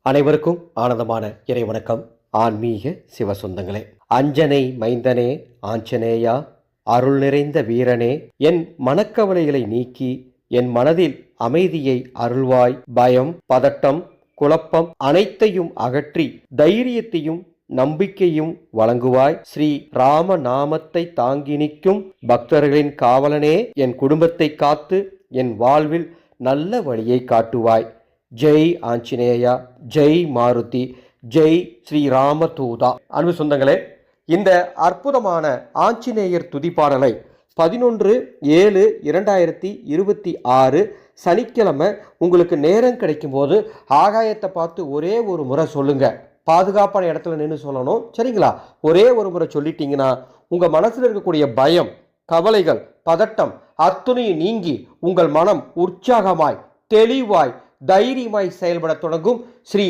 அனைவருக்கும் ஆனந்தமான இறை வணக்கம். ஆன்மீக சிவ சொந்தங்களே, அஞ்சனை மைந்தனே ஆஞ்சநேயா, அருள் நிறைந்த வீரனே, என் மனக்கவலைகளை நீக்கி என் மனதில் அமைதியை அருள்வாய். பயம், பதட்டம், குழப்பம் அனைத்தையும் அகற்றி தைரியத்தையும் நம்பிக்கையும் வழங்குவாய். ஸ்ரீ ராம நாமத்தை தாங்கி நிற்கும் பக்தர்களின் காவலனே, என் குடும்பத்தை காத்து என் வாழ்வில் நல்ல வழியை காட்டுவாய். ஜெய் ஆஞ்சநேயா, ஜெய் மாருதி, ஜெய் ஸ்ரீராம தூதா. அன்பு சொந்தங்களே, இந்த அற்புதமான ஆஞ்சநேயர் துதிப்பாடலை 11/7/2026 சனிக்கிழமை உங்களுக்கு நேரம் கிடைக்கும் போது ஆகாயத்தை பார்த்து ஒரே ஒரு முறை சொல்லுங்க. பாதுகாப்பான இடத்துல நின்று சொல்லணும், சரிங்களா? ஒரே ஒரு முறை சொல்லிட்டீங்கன்னா உங்க மனசுல இருக்கக்கூடிய பயம், கவலைகள், பதட்டம் அத்துணையும் நீங்கி உங்கள் மனம் உற்சாகமாய், தெளிவாய், தைரியமாய் செயல்பட தொடங்கும். ஸ்ரீ